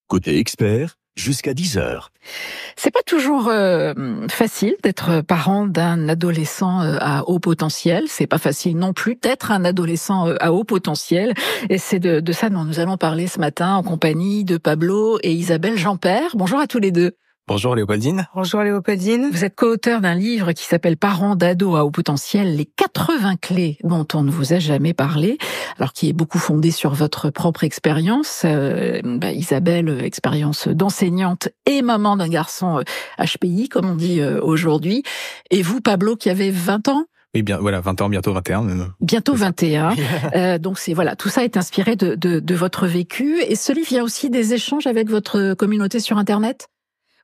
Côté expert, jusqu'à 10h. C'est pas toujours facile d'être parent d'un adolescent à haut potentiel. C'est pas facile non plus d'être un adolescent à haut potentiel. Et c'est de ça dont nous allons parler ce matin en compagnie de Pablo et Isabelle Jeanpère. Bonjour à tous les deux. Bonjour Léopoldine. Bonjour Léopoldine. Vous êtes co-auteur d'un livre qui s'appelle Parents d'ados à haut potentiel, les 80 clés dont on ne vous a jamais parlé, alors qui est beaucoup fondé sur votre propre expérience. Isabelle, expérience d'enseignante et maman d'un garçon HPI, comme on dit aujourd'hui. Et vous, Pablo, qui avez 20 ans? Oui, bien, voilà, 20 ans, bientôt 21. Même. Bientôt 21. Donc tout ça est inspiré de votre vécu. Et ce livre, il y a aussi des échanges avec votre communauté sur Internet?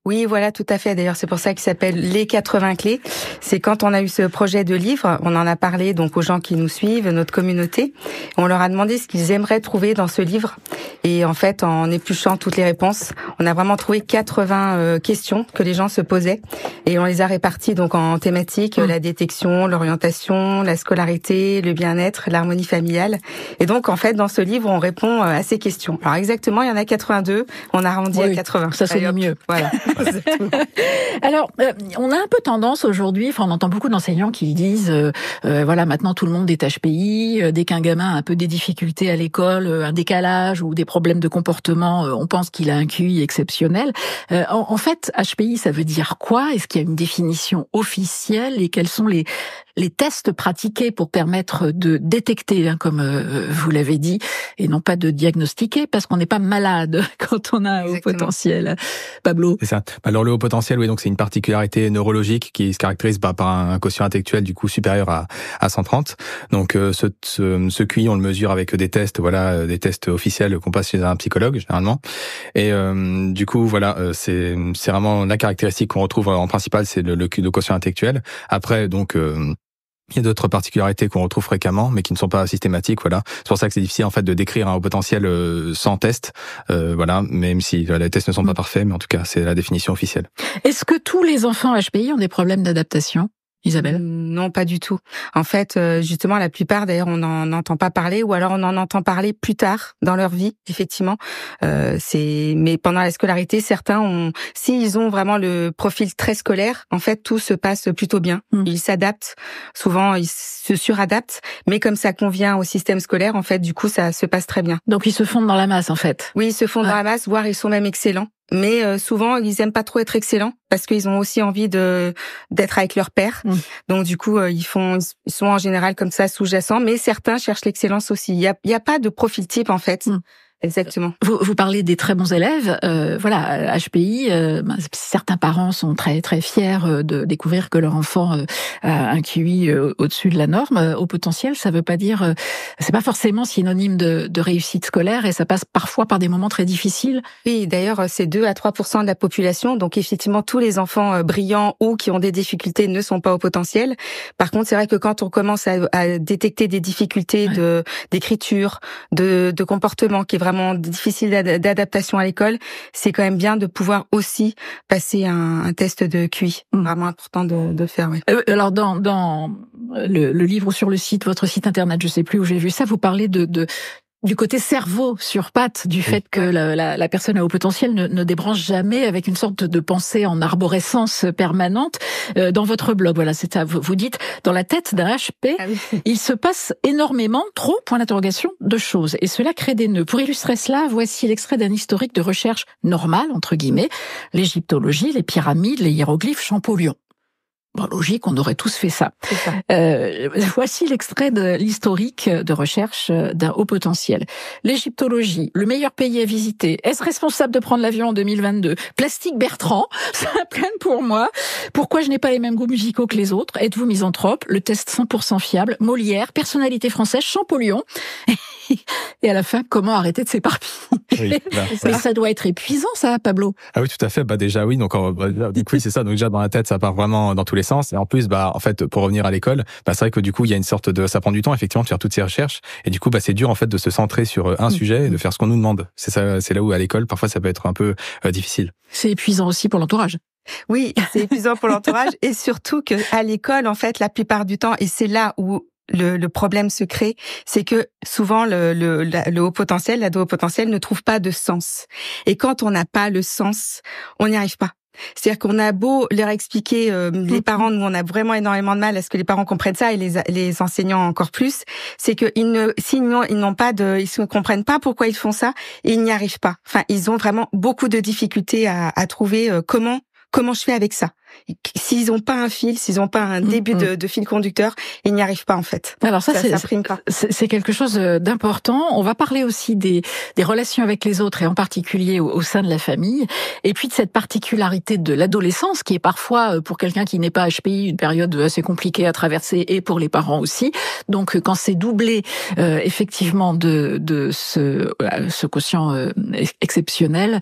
Oui, voilà, tout à fait. D'ailleurs, c'est pour ça qu'il s'appelle Les 80 clés. C'est quand on a eu ce projet de livre, on en a parlé donc aux gens qui nous suivent, notre communauté. On leur a demandé ce qu'ils aimeraient trouver dans ce livre. Et en fait, en épluchant toutes les réponses, on a vraiment trouvé 80 questions que les gens se posaient. Et on les a réparties donc en thématiques, la détection, l'orientation, la scolarité, le bien-être, l'harmonie familiale. Et donc, en fait, dans ce livre, on répond à ces questions. Alors exactement, il y en a 82. On a arrondi à 80. Ça sonne mieux. Voilà. Alors, on a un peu tendance aujourd'hui, on entend beaucoup d'enseignants qui disent, voilà, maintenant tout le monde est HPI, dès qu'un gamin a un peu des difficultés à l'école, un décalage ou des problèmes de comportement, on pense qu'il a un QI exceptionnel. En fait, HPI, ça veut dire quoi? Est-ce qu'il y a une définition officielle et quels sont les tests pratiqués pour permettre de détecter, comme vous l'avez dit, et non pas de diagnostiquer, parce qu'on n'est pas malade quand on a un haut potentiel. Pablo? C'est ça. Alors le haut potentiel, oui, donc c'est une particularité neurologique qui se caractérise par un quotient intellectuel du coup supérieur à 130. Donc ce QI, on le mesure avec des tests, voilà, des tests officiels qu'on passe chez un psychologue généralement. Et du coup, voilà, c'est vraiment la caractéristique qu'on retrouve en principal, c'est le quotient intellectuel. Après, donc il y a d'autres particularités qu'on retrouve fréquemment, mais qui ne sont pas systématiques. Voilà, c'est pour ça que c'est difficile en fait de décrire un haut potentiel sans test. Voilà, même si les tests ne sont pas parfaits, mais en tout cas, c'est la définition officielle. Est-ce que tous les enfants HPI ont des problèmes d'adaptation, Isabelle? Non, pas du tout. En fait, justement, la plupart, d'ailleurs, on n'en entend pas parler, ou alors on en entend parler plus tard dans leur vie, effectivement. Mais pendant la scolarité, certains s'ils ont vraiment le profil très scolaire, en fait, tout se passe plutôt bien. Ils s'adaptent. Souvent, ils se suradaptent. Mais comme ça convient au système scolaire, en fait, du coup, ça se passe très bien. Donc, ils se fondent dans la masse, en fait. Oui, ils se fondent dans la masse, voire ils sont même excellents. Mais souvent, ils aiment pas trop être excellents parce qu'ils ont aussi envie d'être avec leur père. Donc du coup, ils sont en général comme ça sous-jacents, mais certains cherchent l'excellence aussi. Il y a pas de profil type en fait. Exactement. Vous parlez des très bons élèves, voilà, HPI. Certains parents sont très très fiers de découvrir que leur enfant a un QI au-dessus de la norme. Au potentiel, ça veut pas dire, c'est pas forcément synonyme de réussite scolaire, et ça passe parfois par des moments très difficiles. Oui, d'ailleurs, c'est 2 à 3% de la population, donc effectivement, tous les enfants brillants ou qui ont des difficultés ne sont pas au potentiel. Par contre, c'est vrai que quand on commence à détecter des difficultés d'écriture, de comportement qui est vraiment difficile d'adaptation à l'école, c'est quand même bien de pouvoir aussi passer un test de QI. Vraiment important de faire, oui. Alors, dans le livre ou sur le site, votre site internet, je sais plus où j'ai vu ça, vous parlez du côté cerveau sur pattes, du fait que la personne à haut potentiel ne débranche jamais, avec une sorte de pensée en arborescence permanente. Dans votre blog, voilà, c'est ça. Vous dites, dans la tête d'un HP, il se passe énormément, trop, point d'interrogation, de choses. Et cela crée des nœuds. Pour illustrer cela, voici l'extrait d'un historique de recherche normale, entre guillemets, l'égyptologie, les pyramides, les hiéroglyphes, Champollion. Bon, logique, on aurait tous fait ça. Voici l'extrait de l'historique de recherche d'un haut potentiel. L'égyptologie, le meilleur pays à visiter. Est-ce responsable de prendre l'avion en 2022? Plastique Bertrand, ça plaît pour moi. Pourquoi je n'ai pas les mêmes goûts musicaux que les autres? Êtes-vous misanthrope? Le test 100% fiable. Molière, personnalité française, Champollion. Et à la fin, comment arrêter de s'éparpiller? Oui, Mais ça doit être épuisant, ça, Pablo. Ah oui, tout à fait. Déjà, oui. Donc, du coup, c'est ça. Donc, déjà, dans la tête, ça part vraiment dans tous les sens. Et en plus, en fait, pour revenir à l'école, c'est vrai que du coup, il y a une sorte ça prend du temps, effectivement, de faire toutes ces recherches. Et du coup, c'est dur, en fait, de se centrer sur un sujet et de faire ce qu'on nous demande. C'est ça, c'est là où, à l'école, parfois, ça peut être un peu difficile. C'est épuisant aussi pour l'entourage. Oui, c'est épuisant pour l'entourage et surtout que à l'école, en fait, la plupart du temps, et c'est là où le problème se crée, c'est que souvent le haut potentiel, l'ado haut potentiel ne trouve pas de sens. Et quand on n'a pas le sens, on n'y arrive pas. C'est-à-dire qu'on a beau leur expliquer, les parents, nous on a vraiment énormément de mal à ce que les parents comprennent ça et les enseignants encore plus, c'est que ils ne comprennent pas pourquoi ils font ça et ils n'y arrivent pas. Enfin, ils ont vraiment beaucoup de difficultés à trouver comment je fais avec ça. S'ils n'ont pas un fil, s'ils n'ont pas un début de fil conducteur, ils n'y arrivent pas en fait. Alors ça prime pas. C'est quelque chose d'important. On va parler aussi des relations avec les autres et en particulier au sein de la famille. Et puis de cette particularité de l'adolescence qui est parfois, pour quelqu'un qui n'est pas HPI, une période assez compliquée à traverser et pour les parents aussi. Donc quand c'est doublé effectivement de ce quotient exceptionnel,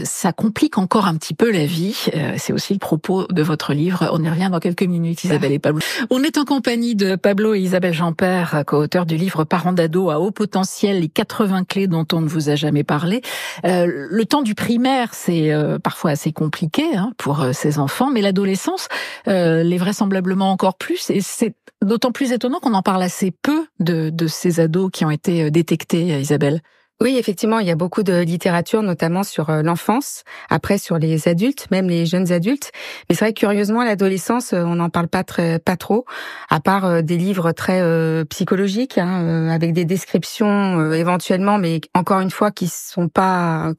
ça complique encore un petit peu la vie. C'est aussi le propos de votre livre. On y revient dans quelques minutes, Isabelle et Pablo. On est en compagnie de Pablo et Isabelle Jeampère, co-auteurs du livre Parents d'ados à haut potentiel, les 80 clés dont on ne vous a jamais parlé. Le temps du primaire, c'est parfois assez compliqué pour ces enfants, mais l'adolescence l'est vraisemblablement encore plus, et c'est d'autant plus étonnant qu'on en parle assez peu de ces ados qui ont été détectés, Isabelle. Oui, effectivement, il y a beaucoup de littérature, notamment sur l'enfance, après sur les adultes, même les jeunes adultes. Mais c'est vrai que curieusement, l'adolescence, on n'en parle pas trop, à part des livres très psychologiques, avec des descriptions éventuellement, mais encore une fois qui sont pas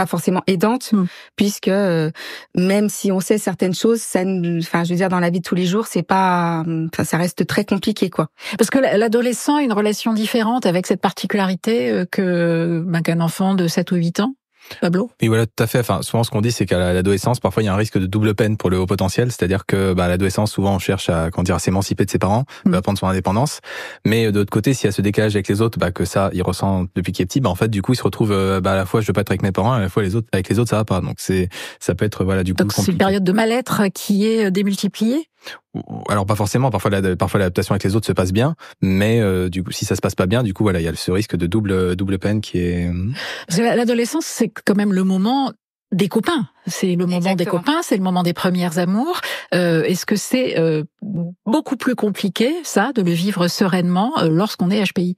forcément aidantes, puisque même si on sait certaines choses, je veux dire, dans la vie de tous les jours, ça reste très compliqué, quoi. Parce que l'adolescent a une relation différente avec cette particularité qu'un enfant de 7 ou 8 ans. Pablo ? Oui, voilà, tout à fait. Enfin, souvent, ce qu'on dit, c'est qu'à l'adolescence, parfois, il y a un risque de double peine pour le haut potentiel. C'est-à-dire que, à l'adolescence, souvent, on cherche à s'émanciper de ses parents, à prendre son indépendance. Mais de l'autre côté, s'il y a ce décalage avec les autres, que ça, il ressent depuis qu'il est petit, en fait, du coup, il se retrouve, à la fois, je veux pas être avec mes parents, et à la fois, avec les autres, ça va pas. Donc, ça peut être, du coup, donc, c'est une période de mal-être qui est démultipliée? Alors pas forcément, parfois l'adaptation avec les autres se passe bien, mais du coup si ça se passe pas bien, du coup il y a ce risque de double peine qui est. Parce que l'adolescence, c'est quand même le moment des copains. C'est le moment des copains, c'est le moment des premières amours. Est-ce que c'est beaucoup plus compliqué, ça, de le vivre sereinement lorsqu'on est HPI ?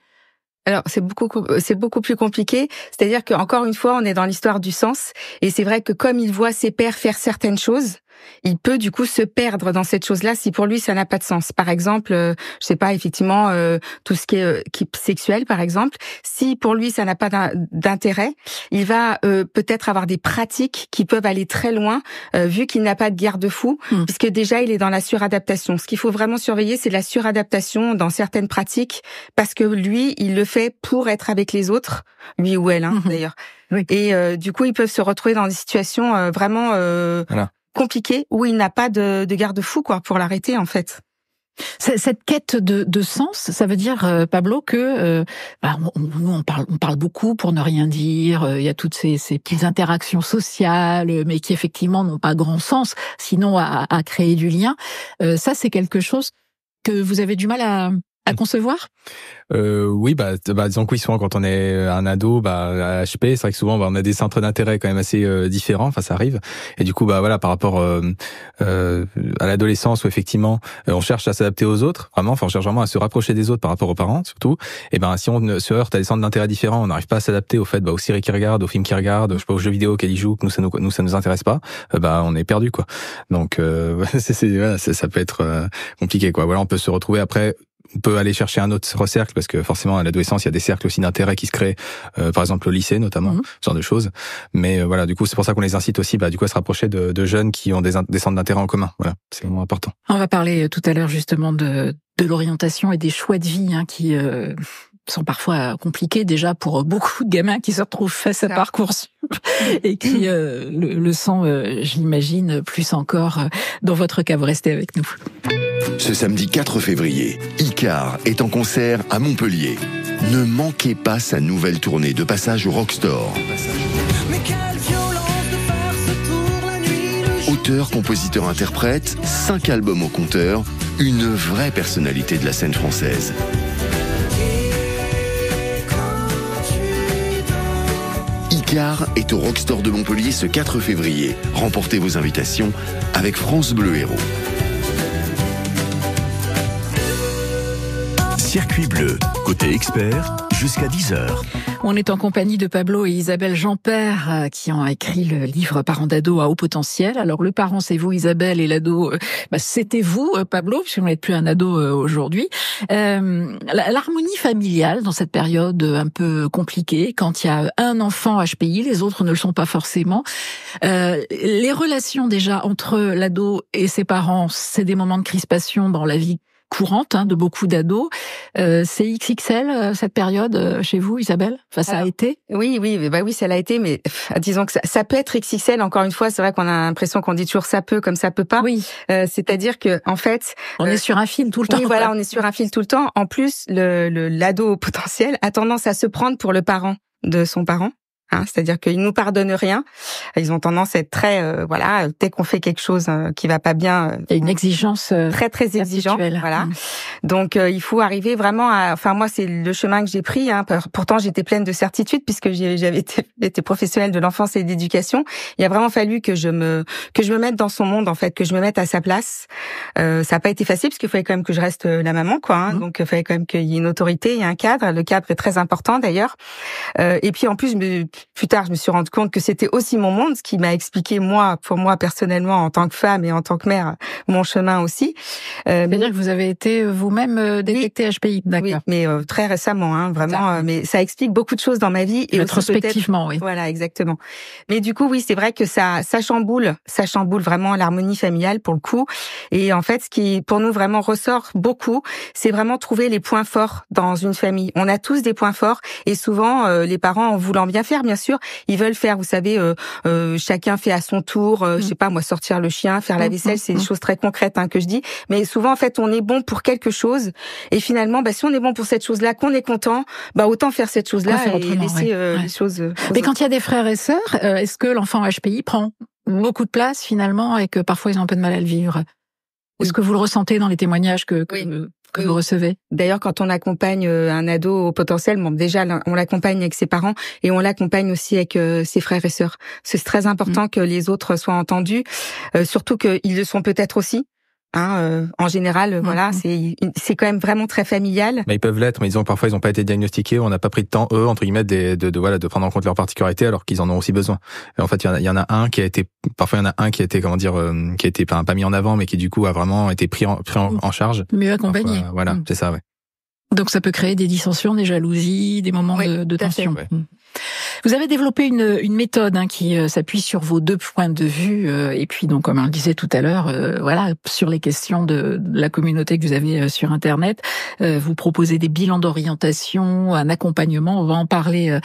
Alors c'est beaucoup plus compliqué, c'est-à-dire qu'encore une fois on est dans l'histoire du sens, et c'est vrai que comme il voit ses pairs faire certaines choses, il peut du coup se perdre dans cette chose-là si pour lui ça n'a pas de sens. Par exemple, je sais pas, effectivement, tout ce qui est sexuel par exemple, si pour lui ça n'a pas d'intérêt, il va peut-être avoir des pratiques qui peuvent aller très loin, vu qu'il n'a pas de garde-fou, puisque déjà il est dans la suradaptation. Ce qu'il faut vraiment surveiller, c'est la suradaptation dans certaines pratiques, parce que lui, il le fait pour être avec les autres, lui ou elle d'ailleurs. Oui. Et du coup, ils peuvent se retrouver dans des situations vraiment compliquées où il n'a pas de garde-fou pour l'arrêter en fait. Cette quête de sens, ça veut dire, Pablo, que on parle beaucoup pour ne rien dire. Il y a toutes ces petites interactions sociales, mais qui effectivement n'ont pas grand sens, sinon à créer du lien. Ça, c'est quelque chose que vous avez du mal à concevoir ? Oui, disons que oui, souvent quand on est un ado, à HP, c'est vrai que souvent on a des centres d'intérêt quand même assez différents, enfin ça arrive. Et du coup, par rapport à l'adolescence où effectivement on cherche à s'adapter aux autres, vraiment, on cherche vraiment à se rapprocher des autres par rapport aux parents surtout. Et si on se heurte à des centres d'intérêt différents, on n'arrive pas à s'adapter au fait, aux séries qu'ils regardent, aux films qu'ils regardent, aux jeux vidéo qu'ils jouent, que ça nous intéresse pas, on est perdu quoi. Donc ça peut être compliqué quoi. Voilà, on peut se retrouver après. On peut aller chercher un autre cercle parce que forcément à l'adolescence il y a des cercles aussi d'intérêt qui se créent, par exemple au lycée notamment, ce genre de choses. Mais du coup c'est pour ça qu'on les incite aussi à se rapprocher de jeunes qui ont des centres d'intérêt en commun. Voilà, c'est vraiment important. On va parler tout à l'heure justement de l'orientation et des choix de vie qui sont parfois compliqués déjà pour beaucoup de gamins qui se retrouvent face à Parcoursup et qui le sont, je l'imagine, plus encore dans votre cas. Vous restez avec nous. Ce samedi 4 février, Icare est en concert à Montpellier. Ne manquez pas sa nouvelle tournée de passage au Rockstore. Auteur, compositeur, interprète, 5 albums au compteur, une vraie personnalité de la scène française. Icare est au Rockstore de Montpellier ce 4 février. Remportez vos invitations avec France Bleu Héros. Circuit bleu, côté expert, jusqu'à 10h. On est en compagnie de Pablo et Isabelle Jeanpère qui ont écrit le livre Parents d'ado à haut potentiel. Alors le parent c'est vous Isabelle et l'ado c'était vous Pablo, puisque vous n'êtes plus un ado aujourd'hui. L'harmonie familiale dans cette période un peu compliquée, quand il y a un enfant HPI, les autres ne le sont pas forcément. Les relations déjà entre l'ado et ses parents, c'est des moments de crispation dans la vie courante de beaucoup d'ados. C'est XXL cette période chez vous, Isabelle? Enfin, ça a été? Oui, ça l'a été, mais disons que ça peut être XXL. Encore une fois, c'est vrai qu'on a l'impression qu'on dit toujours ça peut comme ça peut pas. Oui. C'est-à-dire que en fait, on est sur un fil tout le temps. Oui, voilà, on est sur un fil tout le temps. En plus, l'ado potentiel a tendance à se prendre pour le parent de son parent. C'est-à-dire qu'ils nous pardonnent rien. Ils ont tendance à être très, dès qu'on fait quelque chose qui va pas bien, il y a une exigence très exigeante. Voilà. Donc il faut arriver vraiment à. Enfin moi c'est le chemin que j'ai pris. Pourtant j'étais pleine de certitude puisque j'avais été professionnelle de l'enfance et de l'éducation. Il a vraiment fallu que je me mette dans son monde en fait, que je me mette à sa place. Ça n'a pas été facile parce qu'il fallait quand même que je reste la maman quoi. Donc il fallait quand même qu'il y ait une autorité, il y a un cadre. Le cadre est très important d'ailleurs. Et puis en plus plus tard, je me suis rendu compte que c'était aussi mon monde, ce qui m'a expliqué pour moi personnellement, en tant que femme et en tant que mère, mon chemin aussi. C'est-à-dire que vous avez été vous-même détectée HPI, d'accord. Oui, mais très récemment, vraiment. Mais ça explique beaucoup de choses dans ma vie. Et rétrospectivement, oui. Voilà, exactement. Mais du coup, oui, c'est vrai que ça chamboule vraiment l'harmonie familiale pour le coup. Et en fait, ce qui pour nous vraiment ressort beaucoup, c'est vraiment trouver les points forts dans une famille. On a tous des points forts, et souvent les parents, en voulant bien faire, bien sûr, ils veulent faire, vous savez, chacun fait à son tour, je sais pas moi, sortir le chien, faire la vaisselle, c'est des choses très concrètes que je dis. Mais souvent, en fait, on est bon pour quelque chose, et finalement, si on est bon pour cette chose-là, qu'on est content, autant faire cette chose-là et laisser les choses. Mais quand il y a des frères et sœurs, est-ce que l'enfant HPI prend beaucoup de place finalement et que parfois ils ont un peu de mal à le vivre? Est-ce que vous le ressentez dans les témoignages que vous recevez? D'ailleurs, quand on accompagne un ado au potentiel, déjà on l'accompagne avec ses parents et on l'accompagne aussi avec ses frères et sœurs. C'est très important que les autres soient entendus, surtout qu'ils le sont peut-être aussi. En général, voilà, c'est quand même vraiment très familial. Mais ils peuvent l'être, mais disons parfois ils n'ont pas été diagnostiqués, on n'a pas pris de temps entre guillemets de prendre en compte leurs particularités alors qu'ils en ont aussi besoin. Et en fait, il y en a un qui a été pas mis en avant, mais qui du coup a vraiment été pris en charge. Mieux accompagné. Parfois, voilà, c'est ça, ouais. Donc ça peut créer des dissensions, des jalousies, des moments de tension. Ouais. Vous avez développé une méthode qui s'appuie sur vos deux points de vue et puis donc comme on le disait tout à l'heure, sur les questions de la communauté que vous avez sur Internet, vous proposez des bilans d'orientation, un accompagnement. On va en parler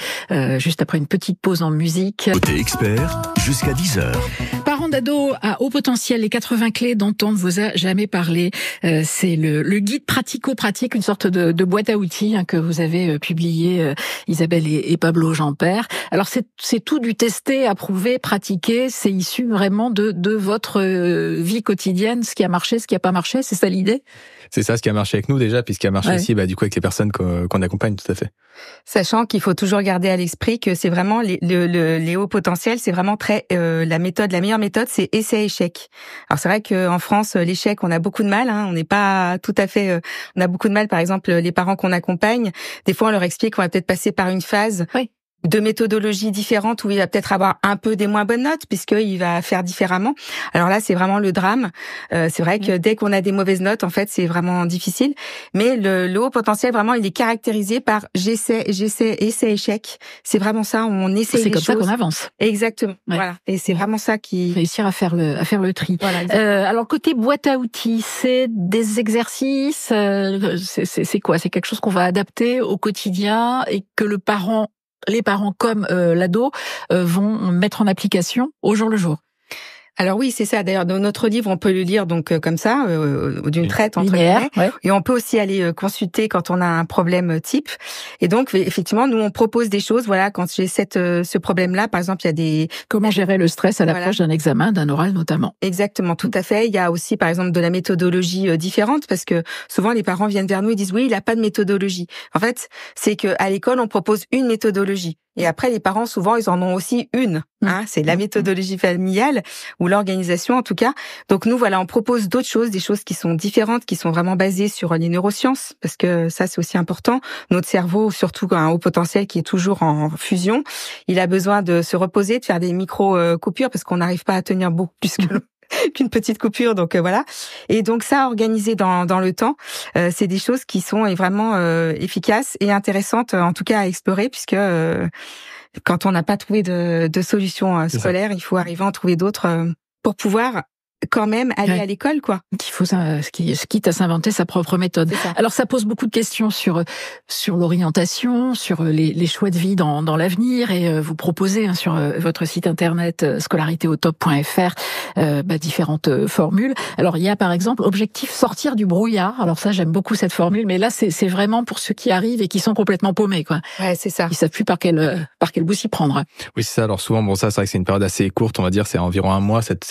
juste après une petite pause en musique. Côté expert, jusqu'à 10h. Parents d'ados à haut potentiel, les 80 clés dont on ne vous a jamais parlé. C'est le guide pratico-pratique, une sorte de boîte à outils que vous avez publié, Isabelle et Pablo Jeanpère. Alors c'est tout du testé, approuvé, pratiqué. C'est issu vraiment de votre vie quotidienne, ce qui a marché, ce qui a pas marché. C'est ça l'idée? C'est ça, ce qui a marché avec nous déjà, puis ce qui a marché aussi, du coup, avec les personnes qu'on accompagne, tout à fait. Sachant qu'il faut toujours garder à l'esprit que c'est vraiment les hauts potentiels, c'est vraiment très la meilleure méthode, c'est essai-échec. Alors c'est vrai qu'en France, l'échec, on a beaucoup de mal. On n'est pas tout à fait. On a beaucoup de mal, par exemple, les parents qu'on accompagne. Des fois, on leur explique qu'on va peut-être passer par une phase. Oui. De méthodologies différentes où il va peut-être avoir un peu des moins bonnes notes puisqu'il va faire différemment. Alors là, c'est vraiment le drame. C'est vrai que dès qu'on a des mauvaises notes, en fait, c'est vraiment difficile. Mais le haut potentiel, vraiment, il est caractérisé par essai, échec. C'est vraiment ça, on essaie les choses. C'est comme ça qu'on avance. Exactement. Ouais. Voilà. Et c'est vraiment ça qui... Réussir à faire le tri. Voilà, alors, côté boîte à outils, c'est des exercices, c'est quoi? C'est quelque chose qu'on va adapter au quotidien et que les parents comme l'ado vont mettre en application au jour le jour. Alors oui, c'est ça. D'ailleurs, dans notre livre, on peut le lire donc comme ça, d'une traite entre guillemets. Ouais. Et on peut aussi aller consulter quand on a un problème type. Et donc, effectivement, nous on propose des choses. Voilà, quand j'ai ce problème-là, par exemple, il y a des comment gérer le stress à l'approche d'un examen, d'un oral notamment. Exactement, tout à fait. Il y a aussi, par exemple, de la méthodologie différente parce que souvent les parents viennent vers nous et disent oui, il a pas de méthodologie. En fait, c'est que à l'école, on propose une méthodologie. Et après, les parents, souvent, ils en ont aussi une. C'est la méthodologie familiale ou l'organisation, en tout cas. Donc, nous, voilà, on propose d'autres choses, des choses qui sont différentes, qui sont vraiment basées sur les neurosciences, parce que ça, c'est aussi important. Notre cerveau, surtout un haut potentiel qui est toujours en fusion, il a besoin de se reposer, de faire des micro-coupures, parce qu'on n'arrive pas à tenir beaucoup plus qu'une petite coupure, donc voilà. Et donc ça, organisé dans le temps, c'est des choses qui sont vraiment efficaces et intéressantes, en tout cas à explorer, puisque quand on n'a pas trouvé de solution scolaire, il faut arriver à en trouver d'autres pour pouvoir quand même aller à l'école, quoi. Il faut quitte à s'inventer sa propre méthode. Alors ça pose beaucoup de questions sur l'orientation, sur les choix de vie dans l'avenir, et vous proposez sur votre site internet scolaritéautop.fr différentes formules. Alors il y a par exemple objectif sortir du brouillard. Alors ça, j'aime beaucoup cette formule, mais là c'est vraiment pour ceux qui arrivent et qui sont complètement paumés, quoi. Ouais, c'est ça. Ils savent plus par quel bout s'y prendre. Oui, c'est ça. Alors souvent, ça c'est vrai que c'est une période assez courte, on va dire, c'est environ un mois cette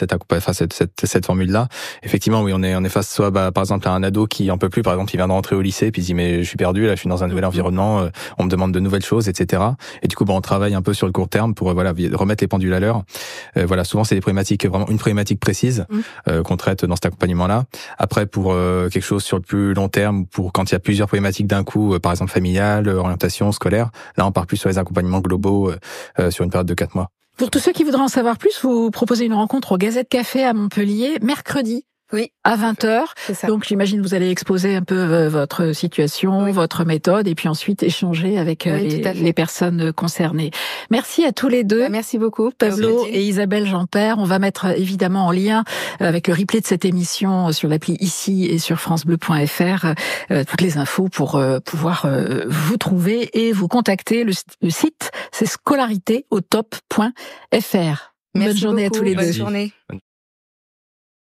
formule-là. Effectivement, oui, on est face soit par exemple à un ado qui en peut plus, par exemple, il vient de rentrer au lycée, puis il dit mais je suis perdu, là, je suis dans un nouvel environnement, on me demande de nouvelles choses, etc. Et du coup, on travaille un peu sur le court terme pour remettre les pendules à l'heure. Souvent c'est des problématiques, vraiment une problématique précise qu'on traite dans cet accompagnement-là. Après, pour quelque chose sur le plus long terme, pour quand il y a plusieurs problématiques d'un coup, par exemple familiale, orientation, scolaire, là on part plus sur les accompagnements globaux sur une période de 4 mois. Pour tous ceux qui voudraient en savoir plus, vous proposez une rencontre au Gazette Café à Montpellier, mercredi. Oui. À 20h. C'est ça. Donc, j'imagine vous allez exposer un peu votre situation, votre méthode, et puis ensuite échanger avec les personnes concernées. Merci à tous les deux. Merci beaucoup. Pablo et Isabelle Jeanpère. On va mettre évidemment en lien avec le replay de cette émission sur l'appli ici et sur francebleu.fr toutes les infos pour pouvoir vous trouver et vous contacter. Le site, c'est scolaritéautop.fr. Bonne journée à tous les deux. Bonne journée.